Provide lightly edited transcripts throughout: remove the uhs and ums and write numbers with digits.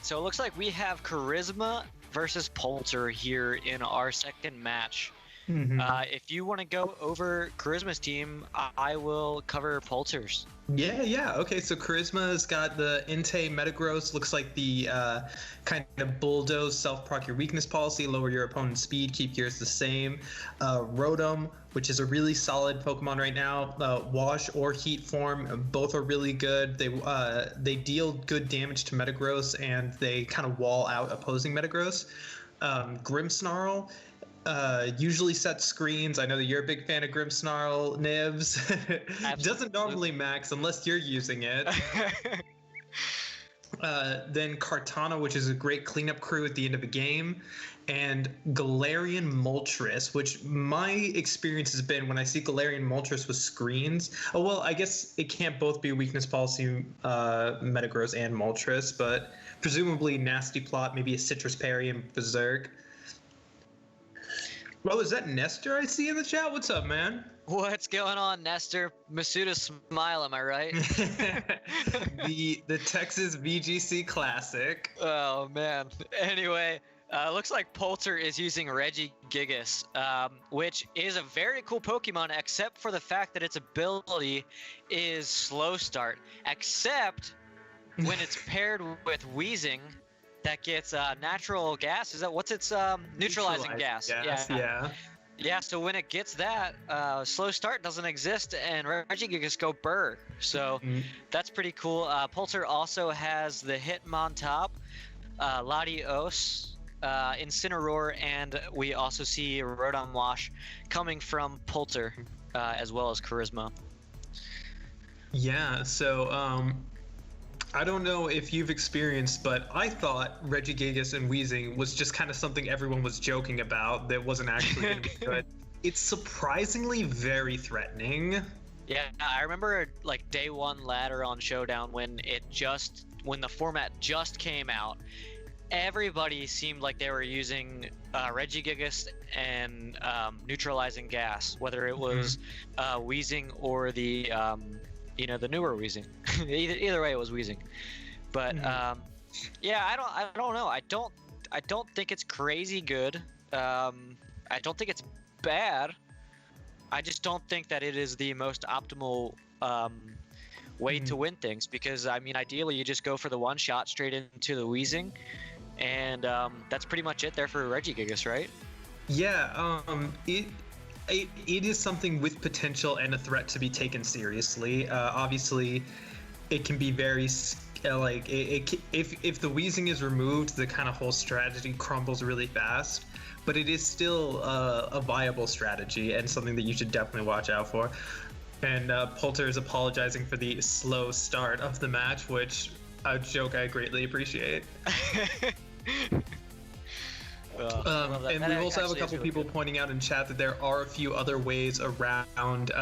right, so it looks like we have Charisma versus Polter here in our second match. If you want to go over Charisma's team, I will cover Polter's. Yeah. Okay, so Charisma's got the Inte Metagross, looks like the kind of bulldoze, self-proc your weakness policy, lower your opponent's speed, keep yours the same. Rotom, which is a really solid Pokemon right now. Wash or Heat form, both are really good. They deal good damage to Metagross, and they kind of wall out opposing Metagross. Grimmsnarl usually sets screens. I know that you're a big fan of Grimmsnarl, Nibs. Doesn't normally max unless you're using it. Then Kartana, which is a great cleanup crew at the end of a game. And Galarian Moltres, which my experience has been when I see Galarian Moltres with screens. Oh, well, I guess it can't both be weakness policy Metagross and Moltres, but presumably Nasty Plot, maybe a Citrus Parry and Berserk. Oh, is that Nestor I see in the chat? What's up, man? What's going on, Nestor? Masuda smile, am I right? the Texas VGC Classic. Oh, man. Anyway, looks like Polter is using Regigigas, which is a very cool Pokemon, except for the fact that its ability is Slow Start. Except when it's paired with Weezing, that gets natural gas. Is that what's its neutralizing gas? Yeah. So when it gets that, slow start doesn't exist, and Regigigas go burr. So that's pretty cool. Polter also has the Hitmontop, Latios, Incineroar, and we also see Rotom Wash coming from Polter, as well as Charisma. Yeah. So I don't know if you've experienced, but I thought Regigigas and Weezing was just kind of something everyone was joking about that wasn't actually going to be good. It's surprisingly very threatening. Yeah, I remember like day one ladder on Showdown when the format just came out. Everybody seemed like they were using Regigigas and neutralizing gas, whether it was Weezing or the the newer Weezing. Either way, it was Weezing. But yeah, I don't know. I don't think it's crazy good. I don't think it's bad. I just don't think that it is the most optimal way to win things, because I mean, ideally you just go for the one shot straight into the Weezing, and that's pretty much it there for Regigigas, right? Yeah. It is something with potential and a threat to be taken seriously. Obviously, it can be very if the Weezing is removed, the kind of whole strategy crumbles really fast. But it is still a viable strategy and something that you should definitely watch out for. And Polter is apologizing for the slow start of the match, which a joke I greatly appreciate. And we also have a couple people pointing out in chat that there are a few other ways around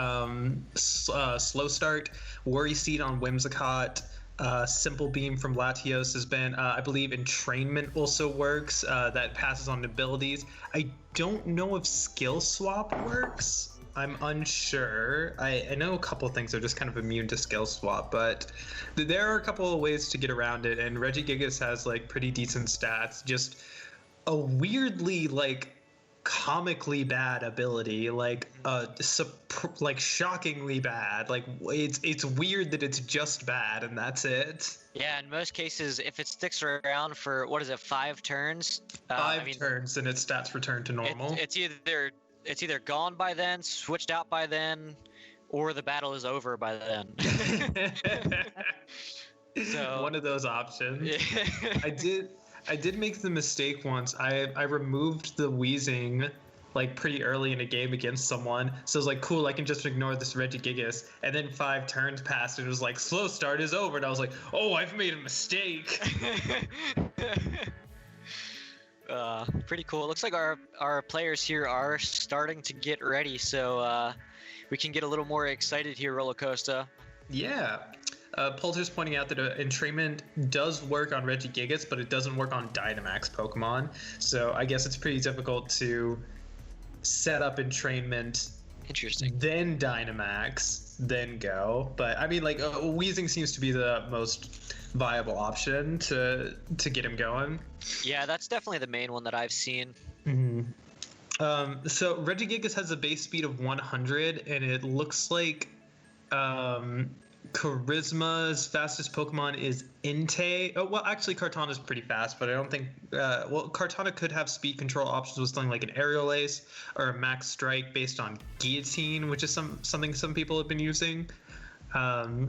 slow start. Worry Seed on Whimsicott, Simple Beam from Latios has been, I believe Entrainment also works, that passes on abilities. I don't know if Skill Swap works. I'm unsure. I know a couple of things are just kind of immune to Skill Swap, but there are a couple of ways to get around it, and Regigigas has like pretty decent stats. Just a weirdly comically bad ability, shockingly bad. Like it's weird that it's just bad and that's it. Yeah, in most cases, if it sticks around for 5 turns, turns, and its stats return to normal. It's either gone by then, switched out by then, or the battle is over by then. So one of those options. Yeah. I did make the mistake once. I removed the Weezing pretty early in a game against someone. So I was like, cool, I can just ignore this Regigigas. And then 5 turns passed and it was like, slow start is over. And I was like, oh, I've made a mistake. Pretty cool. It looks like our players here are starting to get ready. So we can get a little more excited here, Rollercoaster. Yeah. Polter's pointing out that Entrainment does work on Regigigas, but it doesn't work on Dynamax Pokemon. So I guess it's pretty difficult to set up Entrainment Interesting. then Dynamax, then go. But I mean, like Weezing seems to be the most viable option to get him going. Yeah, that's definitely the main one that I've seen. So Regigigas has a base speed of 100, and it looks like Charisma's fastest Pokemon is Entei. Oh, well, actually, Kartana's pretty fast, but I don't think... well, Kartana could have speed control options with something like an Aerial Ace or a Max Strike based on Guillotine, which is something some people have been using. I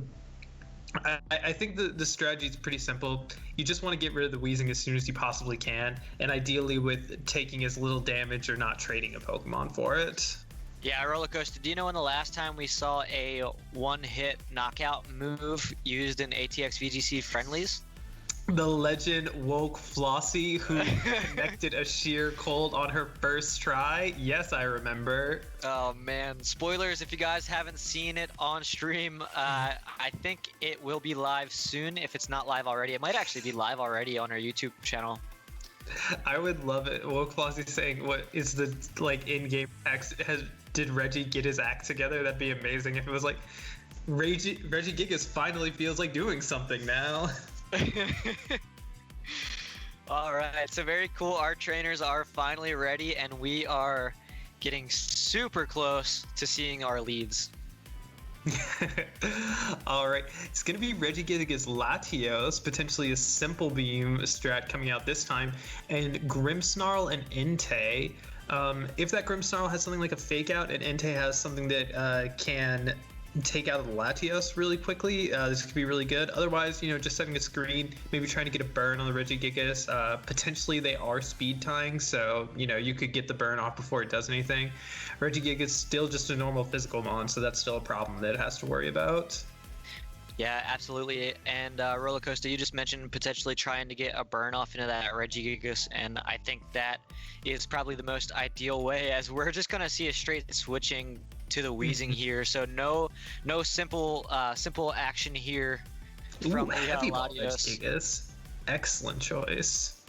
think the strategy is pretty simple. You just want to get rid of the Weezing as soon as you possibly can, and ideally with taking as little damage or not trading a Pokemon for it. Yeah, Rollercoaster, do you know when the last time we saw a one-hit knockout move used in ATX VGC Friendlies? The legend woke Flossie, who connected a sheer cold on her first try. Yes, I remember. Oh man, spoilers if you guys haven't seen it on stream. I think it will be live soon if it's not live already. It might actually be live already on our YouTube channel. I would love it. Woke Flossie saying, what is the like in-game text? Did Reggie get his act together? That'd be amazing if it was like, Regigigas finally feels like doing something now. All right, so very cool. Our trainers are finally ready, and we are getting super close to seeing our leads. All right, it's going to be Regigigas Latios, potentially a Simple Beam strat coming out this time, and Grimmsnarl and Entei. If that Grimmsnarl has something like a Fake Out and Entei has something that can take out the Latios really quickly, this could be really good. Otherwise, just setting a screen, maybe trying to get a burn on the Regigigas. Potentially they are speed tying, so you could get the burn off before it does anything. Regigigas is still just a normal physical mon, so that's still a problem that it has to worry about. Yeah, absolutely. And Rollercoaster, you just mentioned potentially trying to get a burn off into that Regigigas, and I think that is probably the most ideal way, as we're just going to see a straight switching to the Weezing here. So no simple action here from the heavy ball Latios. Regigigas. Excellent choice.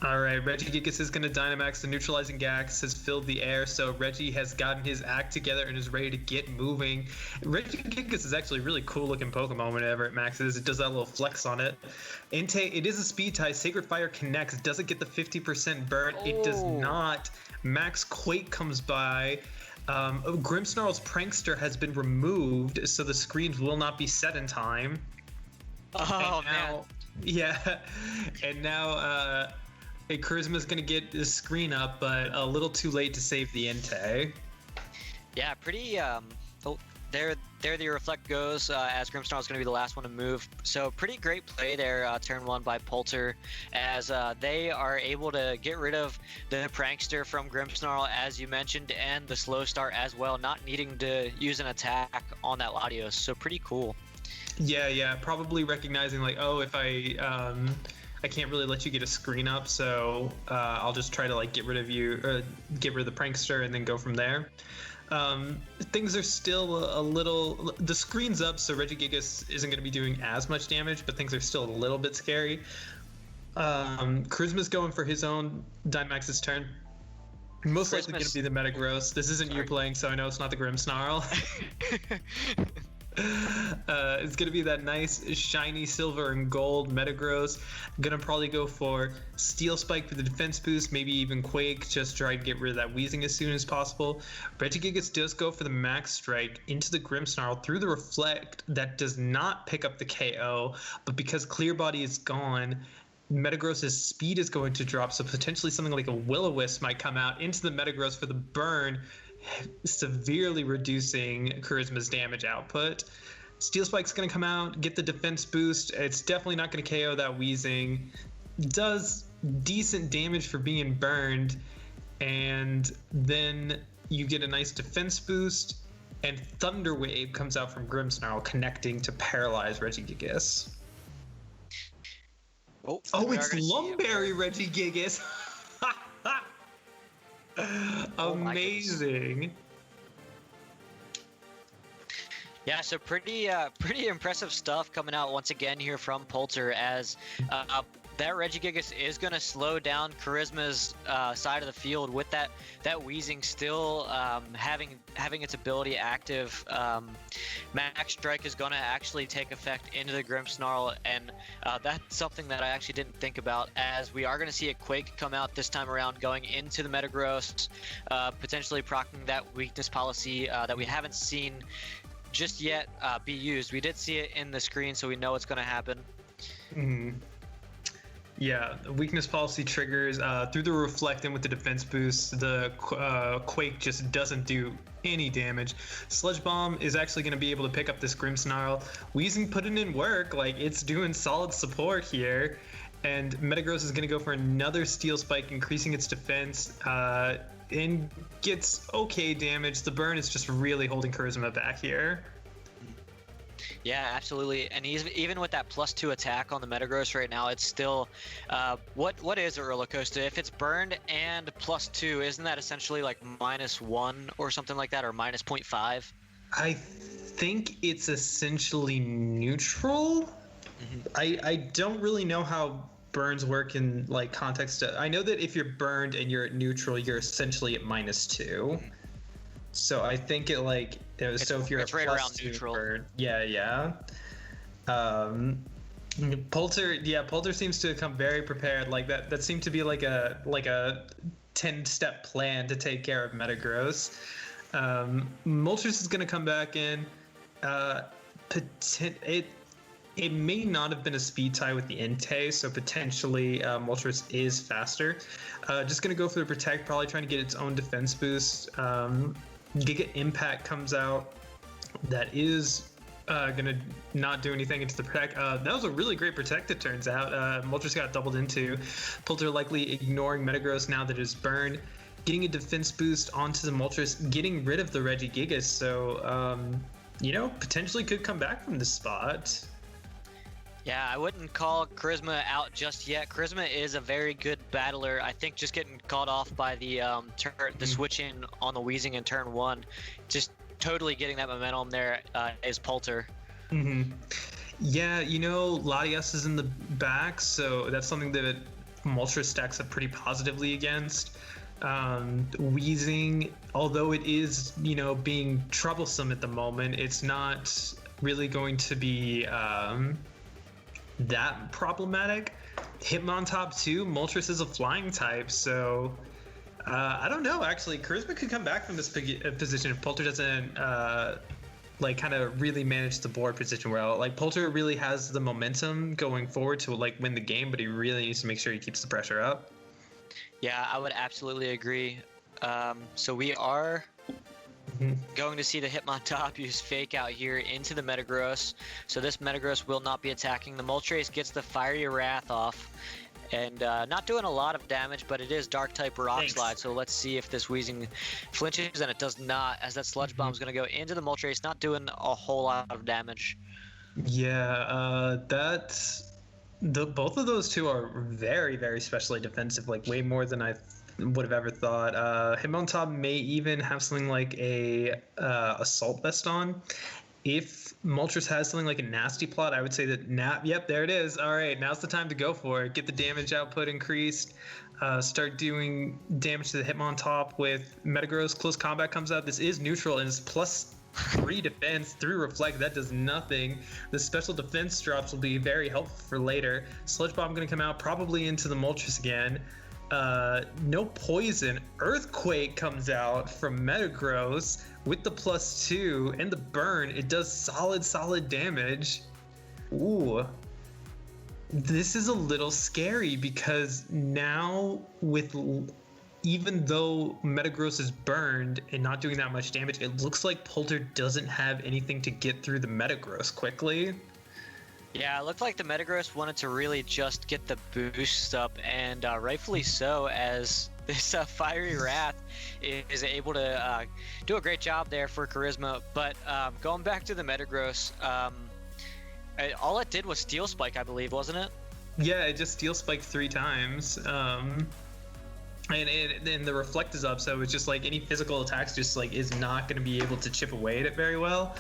All right, Regigigas is going to Dynamax. The neutralizing Gax has filled the air, so Reggie has gotten his act together and is ready to get moving. Regigigas is actually a really cool looking Pokemon whenever it maxes. It does that little flex on it. Entei, it is a speed tie. Sacred Fire connects. Does it get the 50% burn? Oh. It does not. Max Quake comes by. Grimmsnarl's Prankster has been removed, so the screens will not be set in time. Oh, man. Yeah, and now... Charisma's going to get the screen up, but a little too late to save the Entei. Yeah, pretty... there the Reflect goes, as Grimmsnarl's going to be the last one to move. So pretty great play there, turn one by Polter, as they are able to get rid of the Prankster from Grimmsnarl, as you mentioned, and the slow start as well, not needing to use an attack on that Latios. So pretty cool. Yeah, probably recognizing like, oh, if I can't really let you get a screen up, so I'll just try to like get rid of you, get rid of the Prankster, and then go from there. Things are still a little... The screen's up, so Regigigas isn't going to be doing as much damage, but things are still a little bit scary. Charisma's going for his own Dynamax's turn. Most likely going to be the Metagross. This isn't you playing, so I know it's not the Grimmsnarl. It's gonna be that nice shiny silver and gold Metagross. Gonna probably go for Steel Spike for the defense boost, maybe even Quake, just try to get rid of that Weezing as soon as possible. Regigigas does go for the Max Strike into the Grimmsnarl through the Reflect. That does not pick up the KO, but because Clear Body is gone, Metagross's speed is going to drop, so potentially something like a Will-O-Wisp might come out into the Metagross for the burn, severely reducing Charisma's damage output. Steel Spike's going to come out, get the defense boost. It's definitely not going to KO that Weezing. Does decent damage for being burned, and then you get a nice defense boost, and Thunder Wave comes out from Grimmsnarl, connecting to paralyze Regigigas. Oh, it's Lumberry Regigigas. Amazing. Yeah, so pretty impressive stuff coming out once again here from Polter, as that Regigigas is going to slow down Charisma's side of the field with that Wheezing still having its ability active. Max Strike is going to actually take effect into the Grimmsnarl, and that's something that I actually didn't think about, as we are going to see a Quake come out this time around going into the Metagross, potentially procking that weakness policy that we haven't seen just yet be used. We did see it in the screen, so we know it's going to happen. Mm-hmm. Yeah, the weakness policy triggers through the Reflect and with the defense boost, the Quake just doesn't do any damage. Sludge Bomb is actually going to be able to pick up this Grimmsnarl. Weezing putting in work, like it's doing solid support here. And Metagross is going to go for another Steel Spike, increasing its defense, and gets okay damage. The burn is just really holding Charisma back here. Yeah, absolutely. And even with that +2 attack on the Metagross right now, it's still what is a roller coaster? If it's burned and +2, isn't that essentially like -1 or something like that, or -0.5? I think it's essentially neutral. Mm-hmm. I don't really know how burns work in like context. I know that if you're burned and you're at neutral, you're essentially at -2. So I think it like so if you're it's right around neutral. Burn, yeah. Polter seems to come very prepared. Like that seemed to be like a 10-step plan to take care of Metagross. Moltres is going to come back in. It may not have been a speed tie with the Entei, so potentially Moltres is faster. Just going to go for the Protect, probably trying to get its own defense boost. Giga Impact comes out. That is going to not do anything into the Protect. That was a really great Protect, it turns out. Moltres got doubled into. Polter likely ignoring Metagross now that it's burned. Getting a defense boost onto the Moltres, getting rid of the Regigigas. So, potentially could come back from this spot. Yeah, I wouldn't call Charisma out just yet. Charisma is a very good battler. I think just getting caught off by the switch in on the Weezing in turn 1, just totally getting that momentum there is Polter. Mm-hmm. Yeah, Latias is in the back, so that's something that Moltres stacks up pretty positively against. Weezing, although it is, being troublesome at the moment, it's not really going to be that problematic. Hitmontop too. Moltres is a flying type, so I don't know. Actually, Charisma could come back from this position if Polter doesn't kind of really manage the board position well. Like Polter really has the momentum going forward to win the game, but he really needs to make sure he keeps the pressure up. Yeah, I would absolutely agree. So we are going to see the Hitmontop use Fake Out here into the Metagross. So this Metagross will not be attacking. The Moltres gets the Fiery Wrath off, and not doing a lot of damage, but it is Dark type Rock Slide. So let's see if this Weezing flinches, and it does not, as that Sludge Bomb is going to go into the Moltres, not doing a whole lot of damage. Yeah, both of those two are very, very specially defensive, like way more than I would have ever thought. Hitmontop may even have something like a Assault Vest on. If Moltres has something like a Nasty Plot, I would say that yep, there it is. All right, now's the time to go for it. Get the damage output increased. Start doing damage to the Hitmontop with Metagross. Close Combat comes out. This is neutral and it's +3 defense through Reflect. That does nothing. The special defense drops will be very helpful for later. Sludge Bomb going to come out probably into the Moltres again. No poison. Earthquake comes out from Metagross with the +2 and the burn. It does solid damage. Ooh. This is a little scary because now even though Metagross is burned and not doing that much damage, it looks like Polter doesn't have anything to get through the Metagross quickly. Yeah, it looked like the Metagross wanted to really just get the boost up, and rightfully so, as this Fiery Wrath is able to do a great job there for Charisma. But going back to the Metagross, all it did was Steel Spike, I believe, wasn't it? Yeah, it just Steel Spiked 3 times. And the Reflect is up, so it's just like any physical attacks just is not going to be able to chip away at it very well.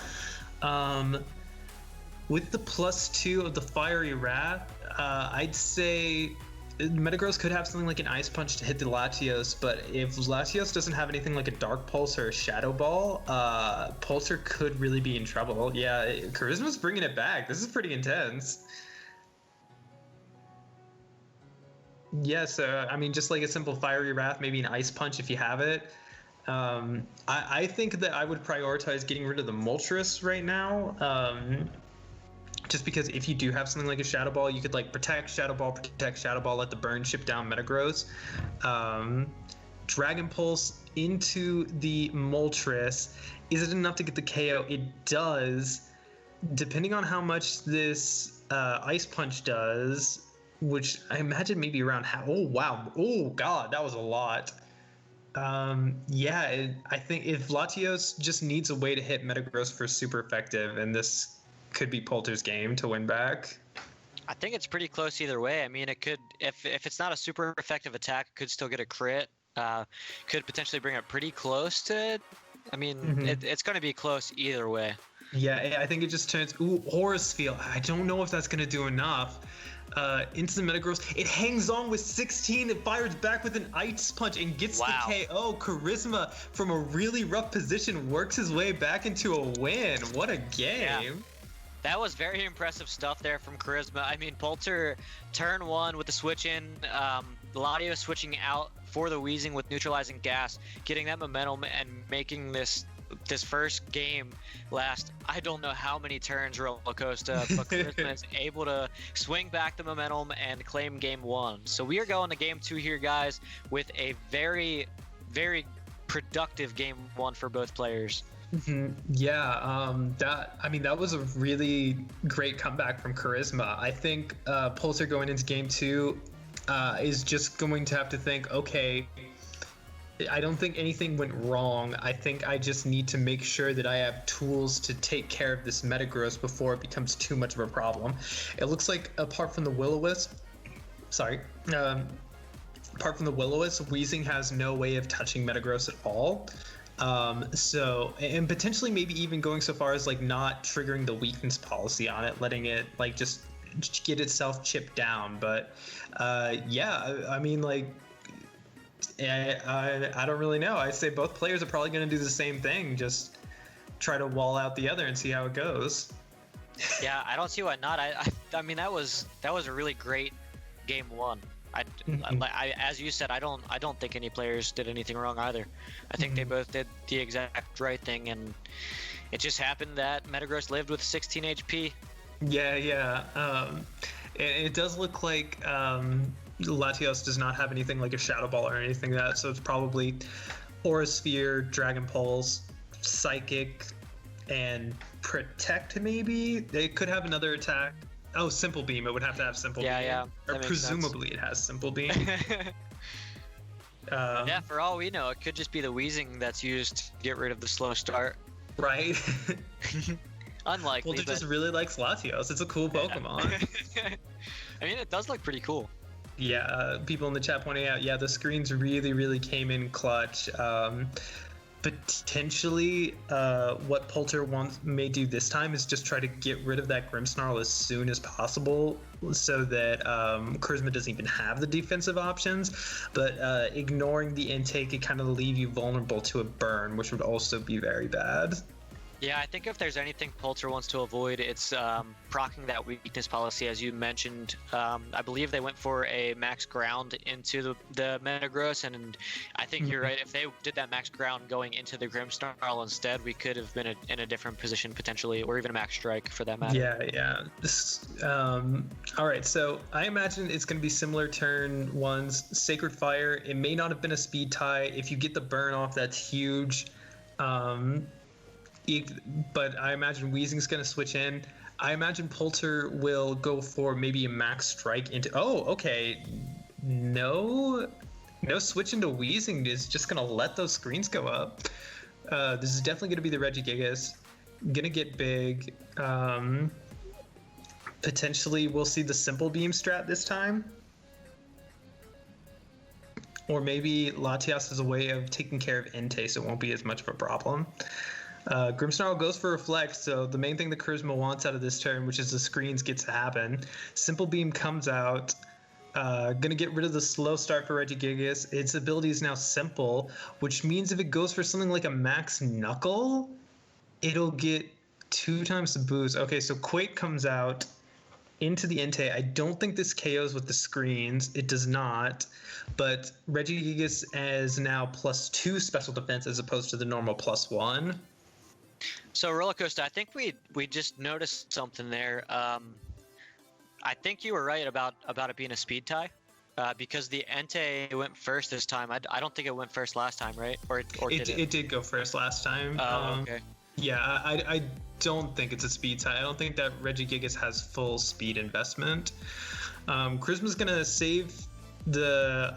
with the +2 of the Fiery Wrath, I'd say Metagross could have something like an Ice Punch to hit the Latios, but if Latios doesn't have anything like a Dark Pulse or a Shadow Ball, Pulsar could really be in trouble. Yeah, Charisma's bringing it back. This is pretty intense. Yeah, so, I mean, just like a simple Fiery Wrath, maybe an Ice Punch if you have it. I think that I would prioritize getting rid of the Moltres right now. Just because if you do have something like a Shadow Ball, you could like protect Shadow Ball, let the burn chip down Metagross. Dragon Pulse into the Moltres. Is it enough to get the KO? It does. Depending on how much this Ice Punch does, which I imagine maybe around half. Oh, wow. Oh, God, that was a lot. Yeah, I think if Latios just needs a way to hit Metagross for super effective, and this could be Polter's game to win back. I think it's pretty close either way. I mean, it could, if it's not a super effective attack, it could still get a crit. Could potentially bring it pretty close to it. I mean, it's going to be close either way. Yeah, I think it just turns. Ooh, Aura's Field. I don't know if that's going to do enough. Into the Metagross. It hangs on with 16. It fires back with an Ice Punch and gets the KO. Charisma, from a really rough position, works his way back into a win. What a game. Yeah. That was very impressive stuff there from Charisma. I mean, Polter, turn 1 with the switch in, Latios switching out for the Weezing with neutralizing gas, getting that momentum and making this first game last, I don't know how many turns roller coaster, but Charisma is able to swing back the momentum and claim game 1. So we are going to game 2 here, guys, with a very, very productive game 1 for both players. Yeah, that was a really great comeback from Charisma. I think Pulsar going into game 2 is just going to have to think, okay, I don't think anything went wrong. I think I just need to make sure that I have tools to take care of this Metagross before it becomes too much of a problem. It looks like apart from the Will-O-Wisp, Weezing has no way of touching Metagross at all. So, and potentially maybe even going so far as like not triggering the weakness policy on it, letting it like just get itself chipped down. But yeah, I mean, like, I don't really know. I say both players are probably going to do the same thing, just try to wall out the other and see how it goes. Yeah, I don't see why not. I mean, that was a really great game 1. I as you said, I don't think any players did anything wrong either. I think they both did the exact right thing, and it just happened that Metagross lived with 16 HP. Yeah. It does look like Latios does not have anything like a Shadow Ball or anything like that, so it's probably Aura Sphere, Dragon Pulse, Psychic, and Protect maybe? They could have another attack. Oh, Simple Beam. It would have to have Simple Beam. Yeah. Or presumably it has Simple Beam. Yeah, for all we know, it could just be the Weezing that's used to get rid of the slow start. Right? Unlikely. Well, it just really likes Latios. It's a cool Pokemon. I mean, it does look pretty cool. Yeah, people in the chat pointing out, yeah, the screens really, really came in clutch. Potentially, what Polter may do this time is just try to get rid of that Grimmsnarl as soon as possible, so that Charisma doesn't even have the defensive options. But ignoring the intake, it kind of leave you vulnerable to a burn, which would also be very bad. Yeah, I think if there's anything Polter wants to avoid, it's proccing that weakness policy, as you mentioned. I believe they went for a max ground into the Metagross, and I think you're right. If they did that max ground going into the Grimmsnarl instead, we could have been in a different position potentially, or even a max strike for that matter. Yeah. All right, so I imagine it's going to be similar turn 1's Sacred Fire. It may not have been a speed tie. If you get the burn off, that's huge. But I imagine Weezing's going to switch in. I imagine Polter will go for maybe a max strike into... Oh, okay. No switch into Weezing is just going to let those screens go up. This is definitely going to be the Regigigas. Going to get big. Potentially we'll see the Simple Beam strat this time. Or maybe Latios has a way of taking care of Entei, so it won't be as much of a problem. Grimmsnarl goes for Reflect, so the main thing that Charisma wants out of this turn, which is the screens, gets to happen. Simple Beam comes out. Gonna get rid of the slow start for Regigigas. Its ability is now simple, which means if it goes for something like a max knuckle, it'll get 2 times the boost. Okay, so Quake comes out into the Entei. I don't think this KOs with the screens. It does not, but Regigigas is now +2 special defense as opposed to the normal +1. So Rollercoaster, I think we just noticed something there. I think you were right about it being a speed tie, because the Entei went first this time. I don't think it went first last time, right? Or did it? It did go first last time. Oh, okay. Yeah, I don't think it's a speed tie. I don't think that Regigigas has full speed investment. Charisma's gonna save the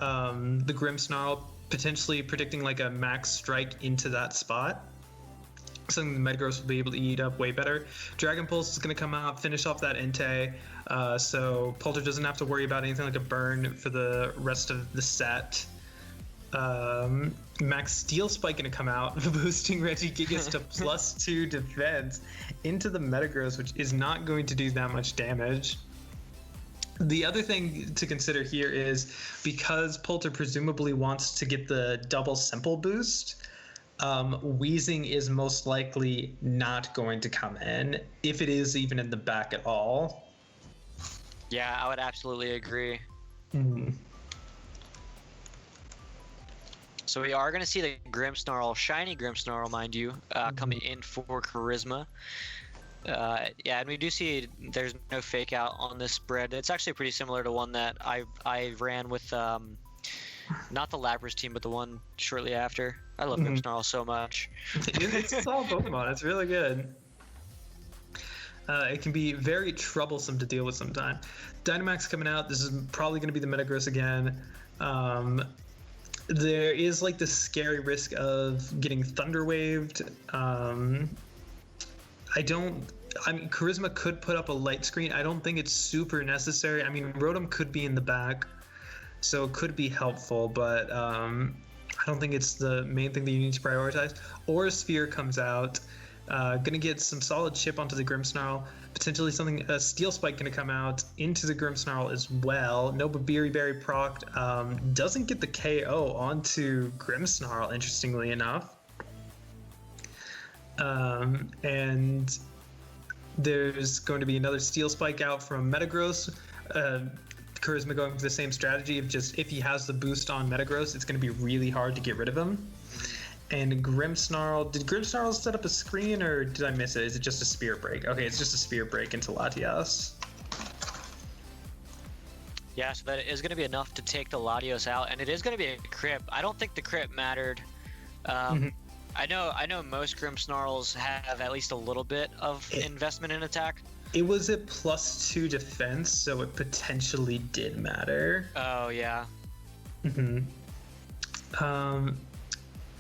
Grimmsnarl, potentially predicting like a max strike into that spot. Something the Metagross will be able to eat up way better. Dragon Pulse is going to come out, finish off that Entei, so Polter doesn't have to worry about anything like a burn for the rest of the set. Max Steel Spike going to come out, boosting Regigigas to +2 defense into the Metagross, which is not going to do that much damage. The other thing to consider here is, because Polter presumably wants to get the double simple boost, Wheezing is most likely not going to come in, if it is even in the back at all. Yeah, I would absolutely agree. Mm-hmm. So we are going to see the Grimmsnarl, shiny Grimmsnarl, mind you, coming in for Charisma. Yeah, and we do see there's no fake out on this spread. It's actually pretty similar to one that I ran with, not the Lapras team, but the one shortly after. I love Grimmsnarl so much. It's a solid Pokemon. It's really good. It can be very troublesome to deal with sometimes. Dynamax coming out. This is probably going to be the Metagross again. There is like the scary risk of getting Thunder Waved. I mean, Charisma could put up a light screen. I don't think it's super necessary. I mean, Rotom could be in the back, so it could be helpful, but I don't think it's the main thing that you need to prioritize. Aura Sphere comes out, gonna get some solid chip onto the Grimmsnarl. Potentially something, a Steel Spike gonna come out into the Grimmsnarl as well. No Berry proc, doesn't get the KO onto Grimmsnarl, interestingly enough. And there's going to be another Steel Spike out from Metagross. Charisma going for the same strategy of just, if he has the boost on Metagross, it's going to be really hard to get rid of him. And Grimmsnarl, did Grimmsnarl set up a screen, or did I miss it? Is it just a Spirit Break? Okay, it's just a Spirit Break into Latias. Yeah, so that is going to be enough to take the Latios out, and it is going to be a crit. I don't think the crit mattered. I know most Grimmsnarls have at least a little bit of investment in attack. It was at +2 defense, so it potentially did matter. Oh, yeah.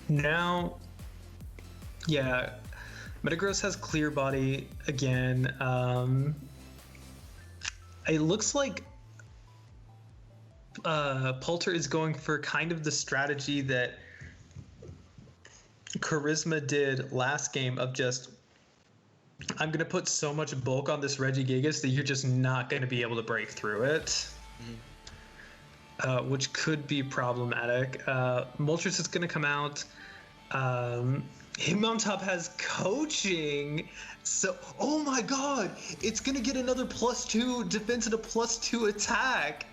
Now, yeah, Metagross has Clear Body again. It looks like Polter is going for kind of the strategy that Charisma did last game of just, I'm going to put so much bulk on this Regigigas that you're just not going to be able to break through it, which could be problematic. Moltres is going to come out. Hitmontop has Coaching, so oh my god, it's going to get another +2 defense and a +2 attack.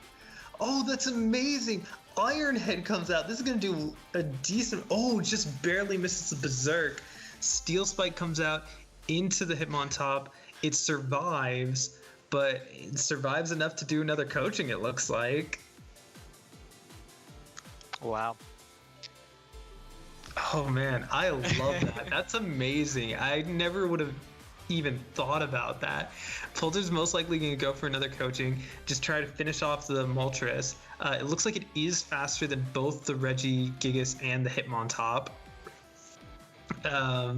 Oh, that's amazing. Iron Head comes out. This is going to do a decent... Oh, just barely misses the Berserk. Steel Spike comes out into the Hitmontop. It survives, but it survives enough to do another Coaching, it looks like. Wow. Oh, man. I love that. That's amazing. I never would have even thought about that. Polter's most likely going to go for another Coaching, just try to finish off the Moltres. It looks like it is faster than both the Regigigas and the Hitmontop. But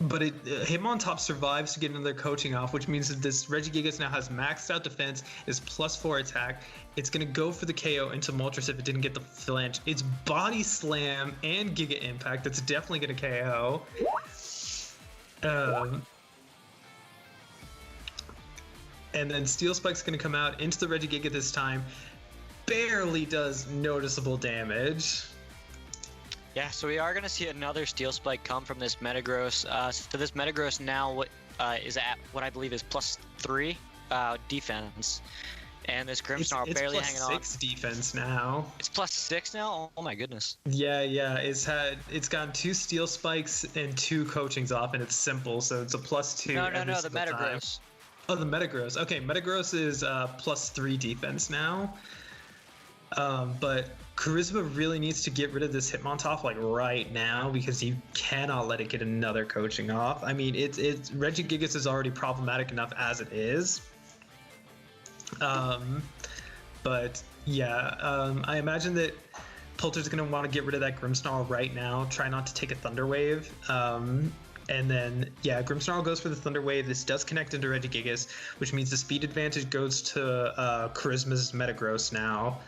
Hitmontop survives to get another Coaching off, which means that this Regigigas now has maxed out defense, is +4 attack. It's going to go for the KO into Moltres if it didn't get the flinch. It's Body Slam and Giga Impact. That's definitely going to KO. And then Steel Spike's going to come out into the Regigiga this time. Barely does noticeable damage. Yeah, so we are going to see another Steel Spike come from this Metagross. So this Metagross now is at what I believe is +3 defense. And this Grimmsnarl barely hanging on. It's +6 defense now. It's +6 now? Oh my goodness. Yeah. It's gotten 2 Steel Spikes and 2 coachings off, and it's simple, so it's a +2. No, the Metagross. Oh, the Metagross. Okay, Metagross is +3 defense now. But Charisma really needs to get rid of this Hitmontop like right now, because you cannot let it get another coaching off. I mean, it's Regigigas is already problematic enough as it is. But yeah, I imagine that Polter's going to want to get rid of that Grimmsnarl right now. Try not to take a Thunder Wave. And then, yeah, Grimmsnarl goes for the Thunder Wave. This does connect into Regigigas, which means the speed advantage goes to Charisma's Metagross now.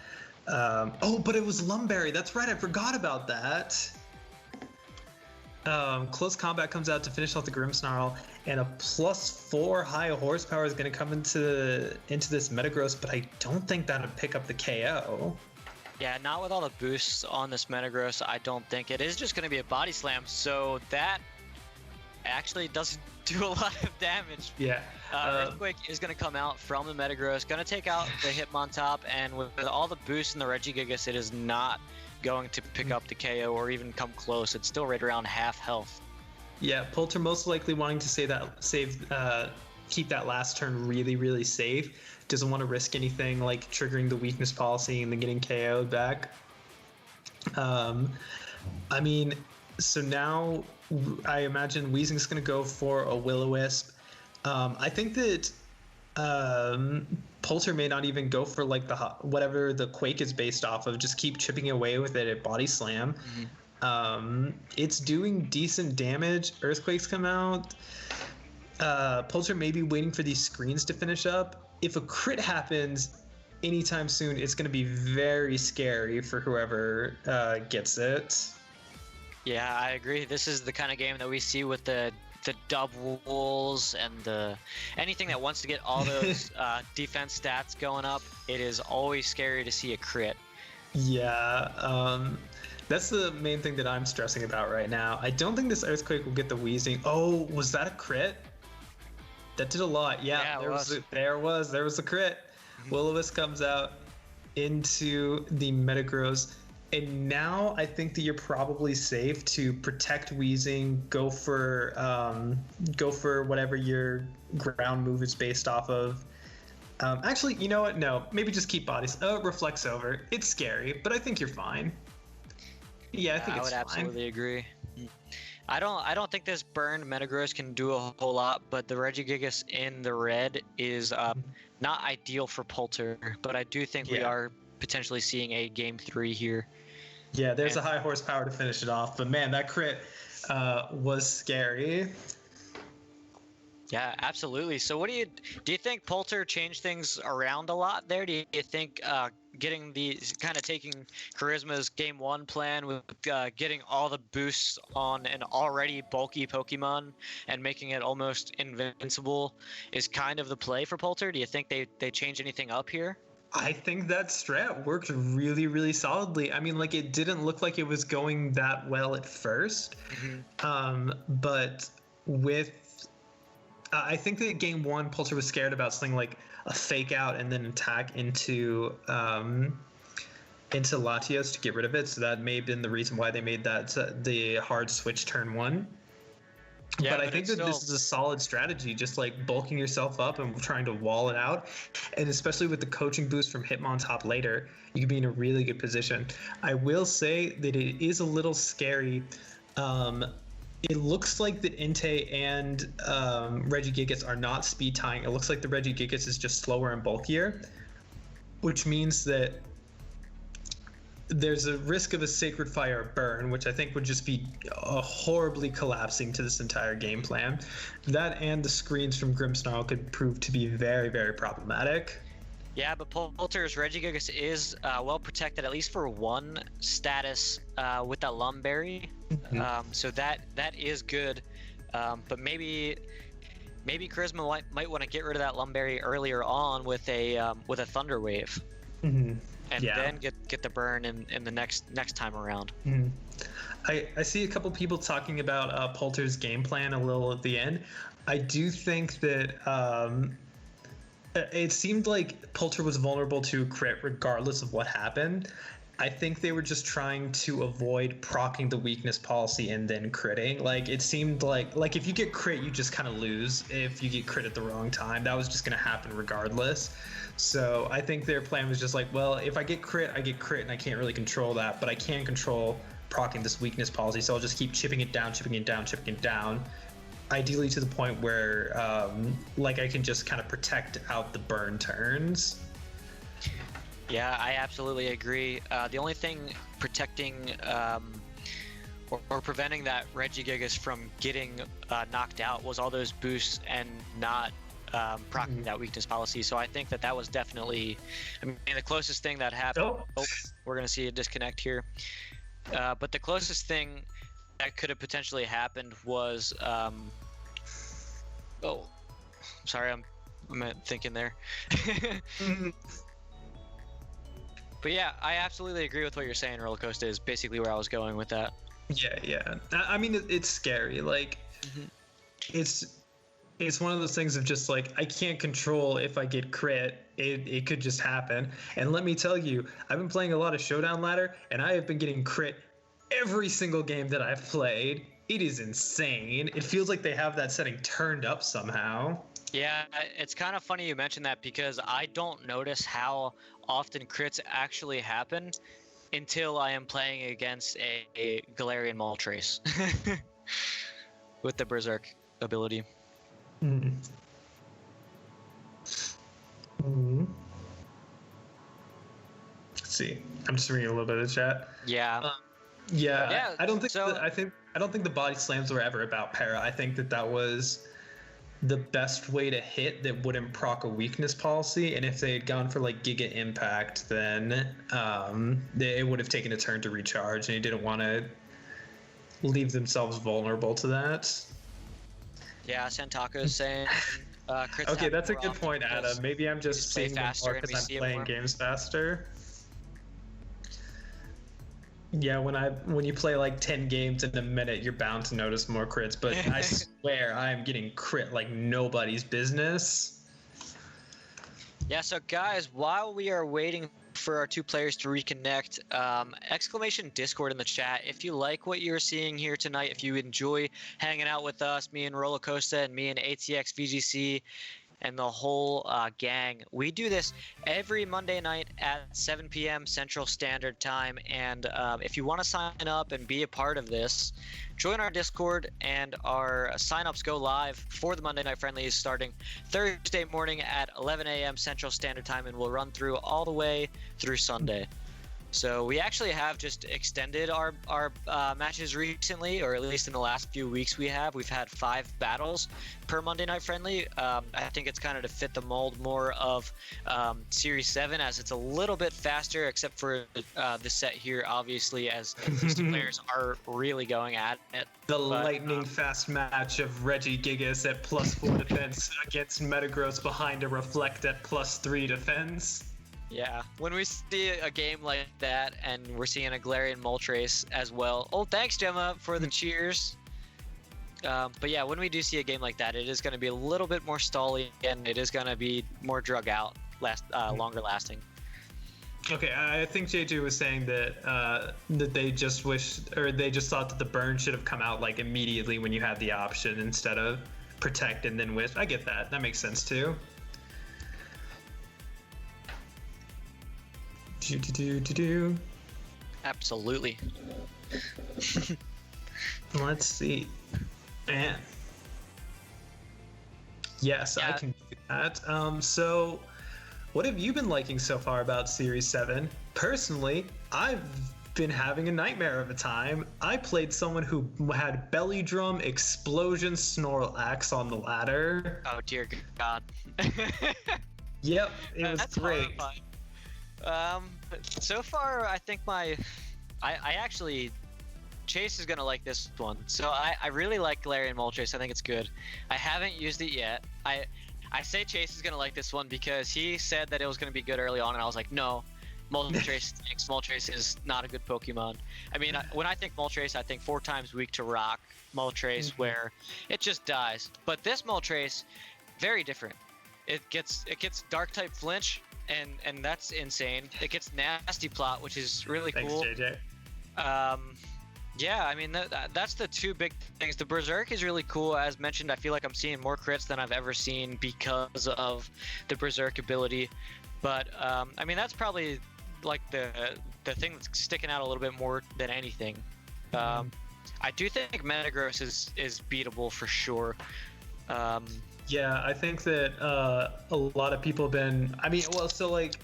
Oh, but it was Lumberry. That's right. I forgot about that. Close Combat comes out to finish off the Grimmsnarl, and a +4 high horsepower is going to come into this Metagross, but I don't think that would pick up the KO. Yeah, not with all the boosts on this Metagross. I don't think it is just going to be a Body Slam, so that actually doesn't do a lot of damage. Yeah. Earthquake is going to come out from the Metagross, going to take out the Hitmontop, and with all the boosts in the Regigigas, it is not going to pick up the KO or even come close. It's still right around half health. Yeah, Polter most likely wanting to keep that last turn really, really safe. Doesn't want to risk anything like triggering the weakness policy and then getting KO'd back. I mean, so now I imagine Weezing's going to go for a Will-O-Wisp. I think that Polter may not even go for like whatever the Quake is based off of. Just keep chipping away with it at Body Slam. Mm-hmm. It's doing decent damage. Earthquakes come out. Polter may be waiting for these screens to finish up. If a crit happens anytime soon, it's going to be very scary for whoever gets it. Yeah, I agree. This is the kind of game that we see with the doubles and anything that wants to get all those defense stats going up. It is always scary to see a crit. Yeah, that's the main thing that I'm stressing about right now. I don't think this Earthquake will get the Weezing. Oh, was that a crit? That did a lot. Yeah, there was a crit. Mm-hmm. Will-O-Wisp comes out into the Metagross. And now I think that you're probably safe to protect Weezing, go for whatever your ground move is based off of. Actually, you know what? No, maybe just keep bodies. Reflects over. It's scary, but I think you're fine. Yeah, I think it's fine. I would absolutely agree. I don't think this burned Metagross can do a whole lot, but the Regigigas in the red is not ideal for Polter. But I do think we are potentially seeing a game 3 here. Yeah, there's a high horsepower to finish it off, but man, that crit was scary. Yeah, absolutely. So what do you think Polter changed things around a lot there? Do you think getting taking Charisma's game 1 plan with getting all the boosts on an already bulky Pokemon and making it almost invincible is kind of the play for Polter? Do you think they changed anything up here? I think that strat worked really, really solidly. I mean, like, it didn't look like it was going that well at first. Mm-hmm. But with... I think that game 1, Polter was scared about something like a fake out and then attack into Latios to get rid of it. So that may have been the reason why they made that the hard switch turn 1. Yeah, but I think that this is a solid strategy, just like bulking yourself up and trying to wall it out. And especially with the coaching boost from Hitmontop later, you can be in a really good position. I will say that it is a little scary. It looks like that Entei and Regigigas are not speed tying. It looks like the Regigigas is just slower and bulkier, which means that there's a risk of a Sacred Fire burn, which I think would just be horribly collapsing to this entire game plan. That and the screens from Grimmsnarl could prove to be very, very problematic. Yeah, but Polter's Regigigas is well protected, at least for one status with that Lumberry. Mm-hmm. So that is good. But maybe Charisma might want to get rid of that Lumberry earlier on with a Thunder Wave, and then get the burn in the next time around. I see a couple people talking about Poulter's game plan a little at the end. I do think that it seemed like Poulter was vulnerable to crit regardless of what happened. I think they were just trying to avoid proccing the weakness policy and then critting. Like, it seemed like if you get crit, you just kind of lose. If you get crit at the wrong time, that was just going to happen regardless. So I think their plan was just like, well, if I get crit, and I can't really control that, but I can control proccing this weakness policy. So I'll just keep chipping it down, ideally to the point where like I can just kind of protect out the burn turns. Yeah, I absolutely agree. The only thing protecting or preventing that Regigigas from getting knocked out was all those boosts and not proccing that weakness policy. So I think that was definitely, I mean, the closest thing that happened. Oh, we're going to see a disconnect here. But the closest thing that could have potentially happened was, oh, sorry, I'm thinking there. But yeah, I absolutely agree with what you're saying. Roller Coaster is basically where I was going with that. Yeah. I mean, it's scary. Like, it's one of those things of just like, I can't control if I get crit. It could just happen. And let me tell you, I've been playing a lot of Showdown Ladder, and I have been getting crit every single game that I've played. It is insane. It feels like they have that setting turned up somehow. Yeah, it's kind of funny you mentioned that, because I don't notice how often crits actually happen until I am playing against a Galarian Moltres with the Berserk ability. Let's see. I'm just reading a little bit of the chat. Yeah. Yeah. I don't think I don't think the body slams were ever about para. I think that was the best way to hit that wouldn't proc a weakness policy, and if they had gone for like Giga Impact, then it would have taken a turn to recharge, and he didn't want to leave themselves vulnerable to that. Yeah, Santaka's saying crits. Okay, that's a good point, Adam. Maybe I'm just seeing them more because I'm playing games faster. Yeah, when you play like 10 games in a minute, you're bound to notice more crits, but I swear I am getting crit like nobody's business. Yeah, so guys, while we are waiting for our two players to reconnect, exclamation Discord in the chat. If you like what you're seeing here tonight, if you enjoy hanging out with us, me and Roller Coaster and me and ATX VGC and the whole gang, we do this every Monday night at 7 p.m. Central Standard Time. And if you want to sign up and be a part of this, join our Discord, and our signups go live for the Monday Night Friendlies starting Thursday morning at 11 a.m. Central Standard Time, and we'll run through all the way through Sunday. So we actually have just extended our matches recently, or at least in the last few weeks we've had 5 battles per Monday Night Friendly. I think it's kind of to fit the mold more of Series 7, as it's a little bit faster, except for the set here, obviously, as these two players are really going at it. The lightning fast match of Regigigas at +4 defense against Metagross behind a Reflect at +3 defense. Yeah, when we see a game like that, and we're seeing a Galarian Moltres as well. Oh, thanks, Gemma, for the cheers. But yeah, when we do see a game like that, it is going to be a little bit more stally, and it is going to be more drug out, longer lasting. Okay, I think J2 was saying that they just thought that the burn should have come out like immediately when you had the option instead of protect and then wisp. I get that. That makes sense too. Absolutely. Let's see. Man. Yes, yeah. I can do that. So what have you been liking so far about Series 7? Personally, I've been having a nightmare of a time. I played someone who had Belly Drum, Explosion, Snorlax on the ladder. Oh dear God. Yep, it was great. Horrifying. So far, I think I Chase is gonna like this one. So I really like Galarian Moltres. I think it's good. I haven't used it yet. I say Chase is gonna like this one because he said that it was gonna be good early on, and I was like, no, Moltres stinks. Moltres is not a good Pokemon. I mean, when I think Moltres, I think 4 times weak to Rock Moltres, where it just dies. But this Moltres, very different. It gets Dark type flinch, and that's insane. It gets Nasty Plot, which is really cool. Thanks, JJ. Yeah, I mean that's the 2 big things. The Berserk is really cool. As mentioned, I feel like I'm seeing more crits than I've ever seen because of the Berserk ability. But I mean, that's probably like the thing that's sticking out a little bit more than anything. I do think Metagross is beatable for sure. Yeah, I think that a lot of people have been. I mean, well, so like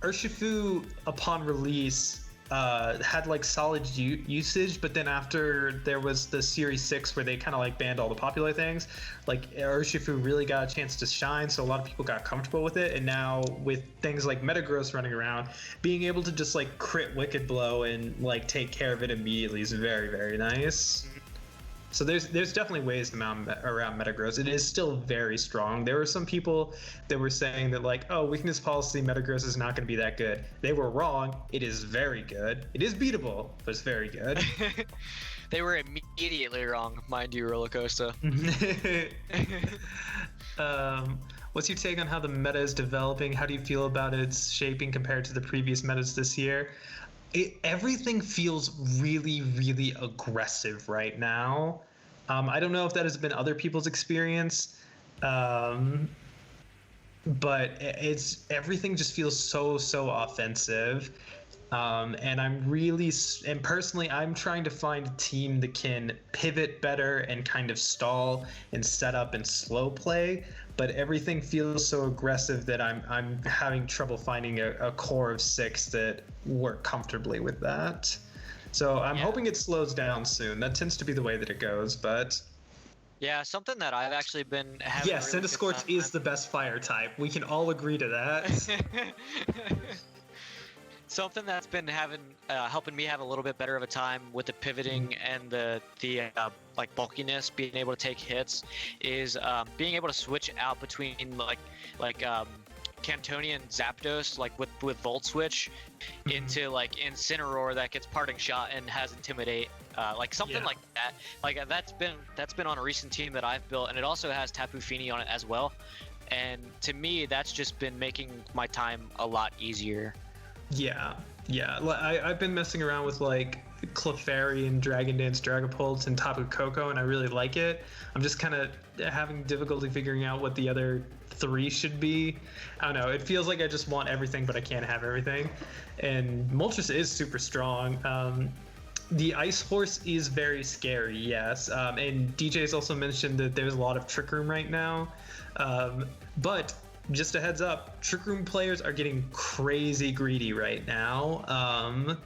Urshifu upon release had like solid usage, but then after there was the Series 6 where they kind of like banned all the popular things, like Urshifu really got a chance to shine, so a lot of people got comfortable with it. And now with things like Metagross running around, being able to just like crit Wicked Blow and like take care of it immediately is very, very nice. So there's definitely ways around Metagross. It is still very strong. There were some people that were saying that like, oh, weakness policy Metagross is not going to be that good. They were wrong. It is very good. It is beatable, but it's very good. They were immediately wrong, mind you, Rollercoaster. What's your take on how the meta is developing? How do you feel about its shaping compared to the previous metas this year? Everything feels really, really aggressive right now. I don't know if that has been other people's experience, but everything just feels so offensive. And personally, I'm trying to find a team that can pivot better and kind of stall and set up and slow play. But everything feels so aggressive that I'm having trouble finding a core of 6 that work comfortably with that. So I'm hoping it slows down soon. That tends to be the way that it goes, but... Yeah, something that I've actually been having. Yeah, really Centiskorch is the best fire type. We can all agree to that. Something that's been helping me have a little bit better of a time with the pivoting and the like bulkiness, being able to take hits, is being able to switch out between like Cantonian Zapdos, like with Volt Switch, into like Incineroar that gets Parting Shot and has Intimidate, like something like that. Like that's been on a recent team that I've built, and it also has Tapu Fini on it as well. And to me, that's just been making my time a lot easier. Yeah. I've been messing around with like Clefairy and Dragon Dance Dragapult and Tapu Koko, and I really like it. I'm just kind of having difficulty figuring out what the other 3 should be. I don't know. It feels like I just want everything, but I can't have everything. And Moltres is super strong. The Ice Horse is very scary, yes. And DJ's also mentioned that there's a lot of Trick Room right now. But just a heads up, Trick Room players are getting crazy greedy right now.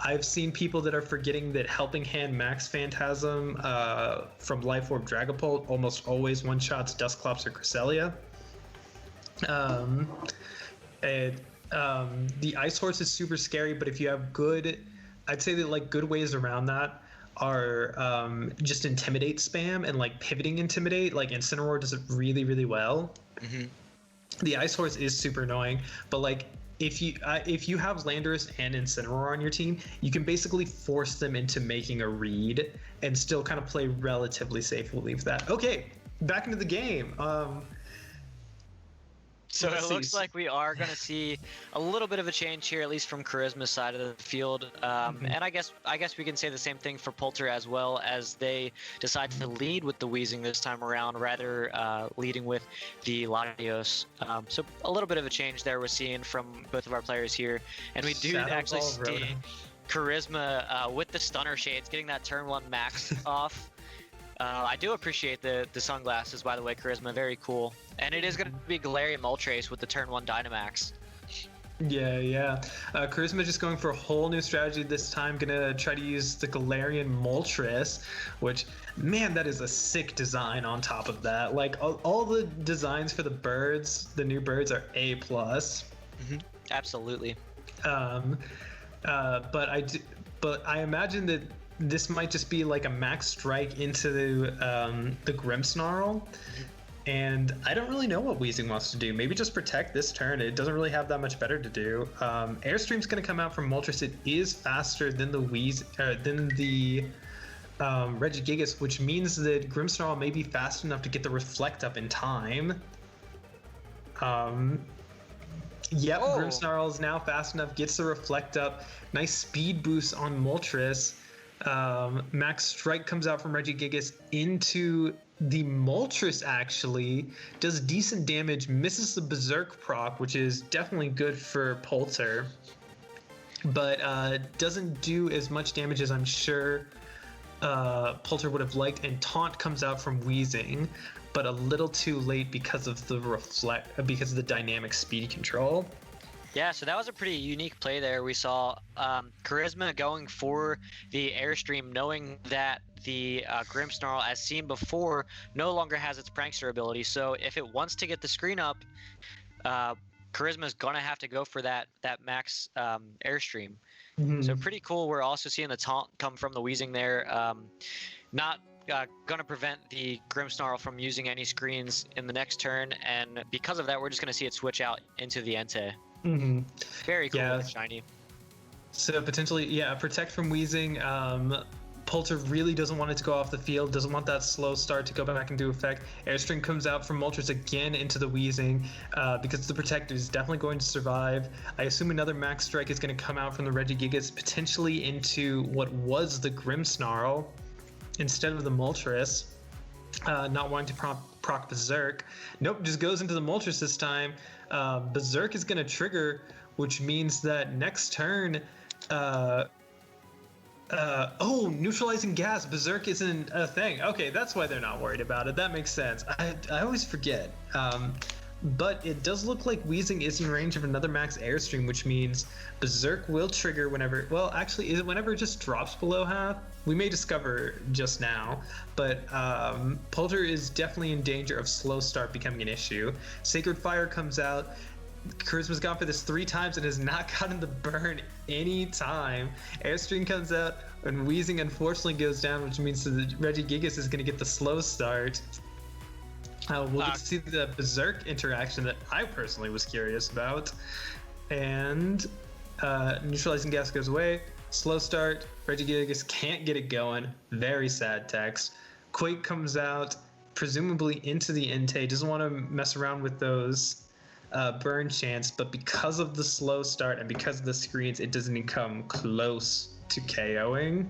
I've seen people that are forgetting that Helping Hand Max Phantasm from Life Orb Dragapult almost always one-shots Dusclops or Cresselia. The Ice Horse is super scary, but if you have I'd say that like good ways around that are just Intimidate spam and like pivoting Intimidate. Like Incineroar does it really, really well. The Ice Horse is super annoying, but like if you have Landorus and Incineroar on your team, you can basically force them into making a read and still kind of play relatively safely with that. Okay, back into the game. So it looks like we are going to see a little bit of a change here, at least from Charisma's side of the field. And I guess we can say the same thing for Polter as well, as they decide to lead with the Weezing this time around, rather leading with the Latios. So a little bit of a change there we're seeing from both of our players here. And we do actually see Charisma with the Stunner Shades, getting that turn 1 max off. I do appreciate the sunglasses, by the way, Charisma. Very cool. And it is going to be Galarian Moltres with the turn 1 Dynamax. Yeah. Charisma just going for a whole new strategy this time. Gonna try to use the Galarian Moltres, which, man, that is a sick design on top of that. Like, all the designs for the birds, the new birds, are A+. Absolutely. But but I imagine that this might just be like a max strike into the Grimmsnarl. And I don't really know what Weezing wants to do. Maybe just protect this turn. It doesn't really have that much better to do. Airstream's going to come out from Moltres. It is faster than the Regigigas, which means that Grimmsnarl may be fast enough to get the Reflect up in time. Grimmsnarl is now fast enough, gets the Reflect up. Nice speed boost on Moltres. Max Strike comes out from Regigigas into the Moltres, actually does decent damage, misses the Berserk proc, which is definitely good for Polter, but doesn't do as much damage as I'm sure Polter would have liked. And Taunt comes out from Weezing, but a little too late because of the dynamic speed control. Yeah, so that was a pretty unique play there. We saw Charisma going for the Airstream, knowing that the Grimmsnarl, as seen before, no longer has its Prankster ability. So if it wants to get the screen up, Charisma's gonna have to go for that max Airstream. So pretty cool. We're also seeing the taunt come from the Weezing there. Not gonna prevent the Grimmsnarl from using any screens in the next turn, and because of that, we're just gonna see it switch out into the Entei. Very cool, yeah. Shiny. So potentially, protect from Weezing. Polter really doesn't want it to go off the field, doesn't want that slow start to go back into effect. Airstream comes out from Moltres again into the Weezing because the Protect is definitely going to survive. I assume another Max Strike is going to come out from the Regigigas, potentially into what was the Grimmsnarl instead of the Moltres. Not wanting to proc Berserk. Nope, just goes into the Moltres this time. Berserk is going to trigger, which means that next turn... neutralizing gas. Berserk isn't a thing. Okay, that's why they're not worried about it. That makes sense. I always forget. But it does look like Weezing is in range of another max Airstream, which means Berserk will trigger whenever... Well, actually, is it whenever it just drops below half? We may discover just now, but Polter is definitely in danger of slow start becoming an issue. Sacred Fire comes out. Charisma's gone for this 3 times and has not gotten the burn any time. Airstream comes out and Weezing unfortunately goes down, which means that Regigigas is going to get the slow start. We'll get to see the Berserk interaction that I personally was curious about. And neutralizing gas goes away. Slow start. Regigigas can't get it going. Very sad text. Quake comes out, presumably into the Entei. Doesn't want to mess around with those burn chance, but because of the slow start and because of the screens, it doesn't even come close to KOing.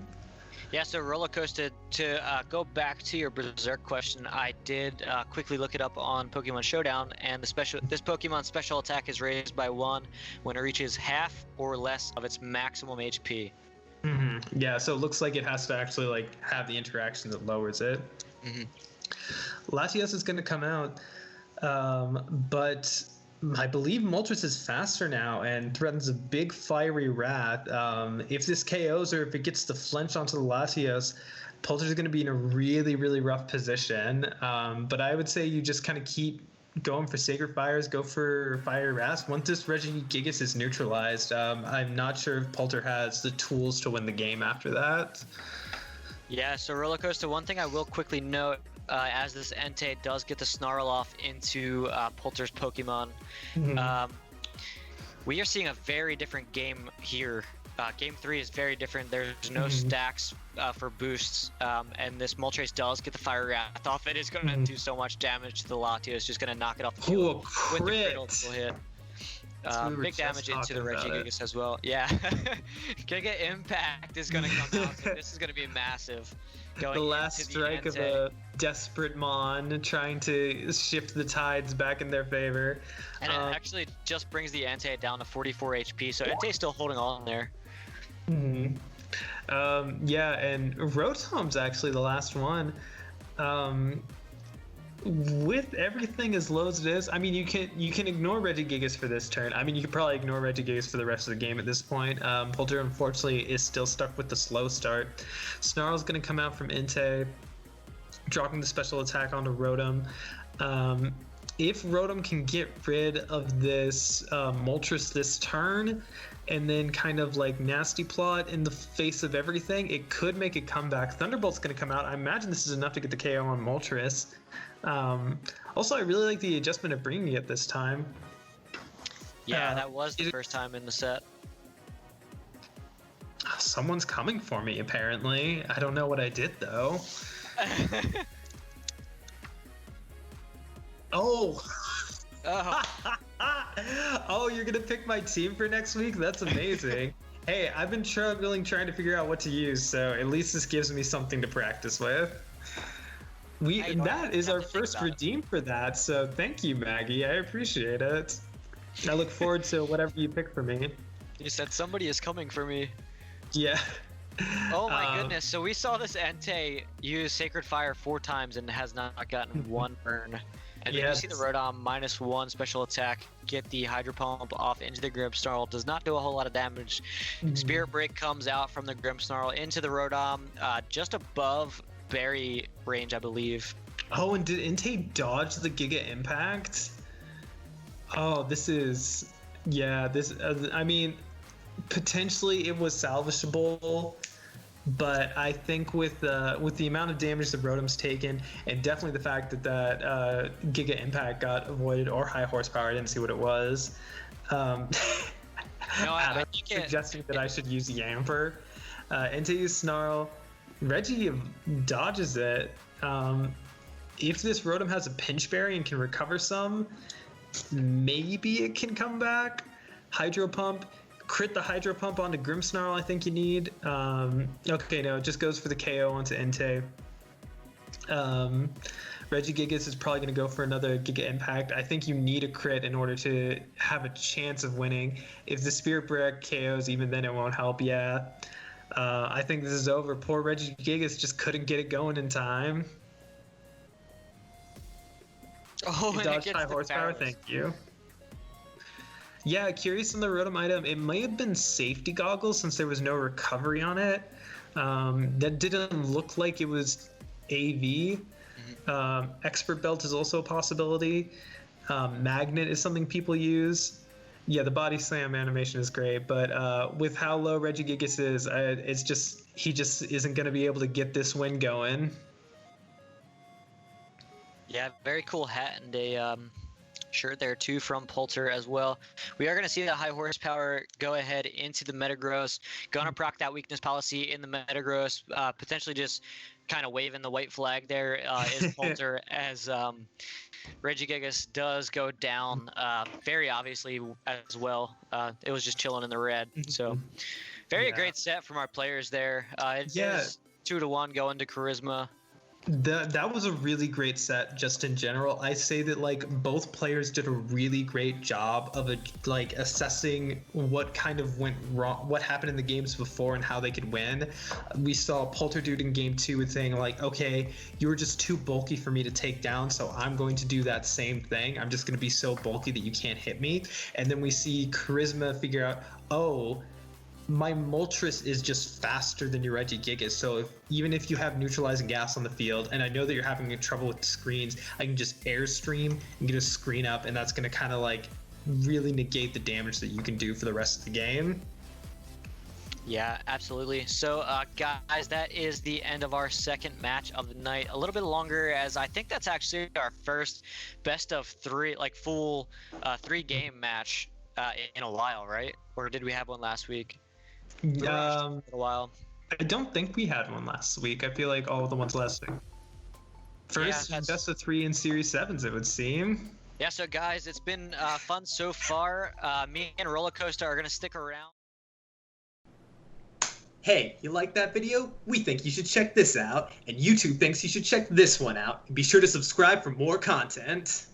Yeah, so Rollercoaster, to go back to your Berserk question, I did quickly look it up on Pokemon Showdown, and this Pokemon's special attack is raised by 1 when it reaches half or less of its maximum HP. Yeah, so it looks like it has to actually have the interaction that lowers it. Latios is going to come out, but I believe Moltres is faster now and threatens a big fiery wrath. If this KOs or if it gets the flinch onto the Latios, Polter's going to be in a really, really rough position. But I would say you just kind of keep going for Sacred Fires, go for Fire Wrath. Once this Regigigas is neutralized, I'm not sure if Polter has the tools to win the game after that. Yeah, so Rollercoaster, one thing I will quickly note, as this Entei does get the Snarl off into Polter's Pokemon, we are seeing a very different game here. Game 3 is very different. There's no stacks for boosts, and this Moltres does get the Fire Wrath off. It is going to do so much damage to the Latios. It's just going to knock it off the field with the critical hit. Big damage into the Regigigas as well. Yeah. Giga Impact is going to come out. So this is going to be massive. The last strike of a desperate Mon trying to shift the tides back in their favor. And it actually just brings the Entei down to 44 HP, so Entei's still holding on there. Yeah, and Rotom's actually the last one. With everything as low as it is, I mean, you can ignore Regigigas for this turn. I mean, you could probably ignore Regigigas for the rest of the game at this point. Polter, unfortunately, is still stuck with the slow start. Snarl's going to come out from Entei, dropping the special attack onto Rotom. if Rotom can get rid of this Moltres this turn, and then kind of like Nasty Plot in the face of everything, it could make a comeback. Thunderbolt's going to come out. I imagine this is enough to get the KO on Moltres. Also, I really like the adjustment of bringing it this time. Yeah, that was the first time in the set. Someone's coming for me, apparently. I don't know what I did, though. Oh! Oh, you're gonna pick my team for next week? That's amazing. Hey, I've been struggling trying to figure out what to use, so at least this gives me something to practice with. That is our first redeem for that, so thank you, Maggie. I appreciate it. I look forward to whatever you pick for me. You said somebody is coming for me. Yeah. Oh my goodness, so we saw this Entei use Sacred Fire 4 times and has not gotten one burn. And then you see the Rotom -1 special attack, get the Hydro Pump off into the Grimmsnarl. Does not do a whole lot of damage. Spirit Break comes out from the Grimmsnarl into the Rotom, just above Berry range, I believe. Oh, and did Entei dodge the Giga Impact? Oh, this is... Yeah, this... I mean, potentially it was salvageable, but I think with the amount of damage the Rotom's taken, and definitely the fact that Giga Impact got avoided, or High Horsepower, I didn't see what it was. No, I think suggesting that I should use Yamper. Entei Snarl, Reggie dodges it. If this Rotom has a Pinch Berry and can recover some, maybe it can come back. Hydro Pump. Crit the Hydro Pump onto Grimmsnarl, I think you need. Okay, no, it just goes for the KO onto Entei. Regigigas is probably going to go for another Giga Impact. I think you need a crit in order to have a chance of winning. If the Spirit Break KOs, even then it won't help, yeah. I think this is over. Poor Regigigas just couldn't get it going in time. Oh, he dodged High Horsepower, thank you. Yeah, curious on the Rotom item. It might have been Safety Goggles since there was no recovery on it. That didn't look like it was AV. Expert Belt is also a possibility. Magnet is something people use. Yeah, the Body Slam animation is great, but with how low Regigigas is, he just isn't going to be able to get this win going. Yeah, very cool hat and a shirt there too from Polter as well. We are going to see the High Horsepower go ahead into the Metagross. Going to proc that Weakness Policy in the Metagross, potentially just kind of waving the white flag there is Polter as Regigigas does go down very obviously as well. It was just chilling in the red. So very great set from our players there. It is 2-1 going to Charisma. That was a really great set just in general. I say that like both players did a really great job of assessing what kind of went wrong, what happened in the games before and how they could win. We saw Polterdude in game 2 with saying like, okay, you were just too bulky for me to take down, so I'm going to do that same thing. I'm just going to be so bulky that you can't hit me. And then we see Charisma figure out, oh, my Moltres is just faster than your Regigigas, so even if you have neutralizing gas on the field, and I know that you're having trouble with screens, I can just Airstream and get a screen up, and that's going to kind of like really negate the damage that you can do for the rest of the game. Yeah, absolutely. So, guys, that is the end of our second match of the night. A little bit longer, as I think that's actually our first best of 3, like full 3-game match in a while, right? Or did we have one last week? A while. I don't think we had one last week. I feel like all of the ones last week. First best of 3 in Series 7s, it would seem. Yeah, so guys, it's been fun so far. Me and Rollercoaster are going to stick around. Hey, you like that video? We think you should check this out, and YouTube thinks you should check this one out. And be sure to subscribe for more content.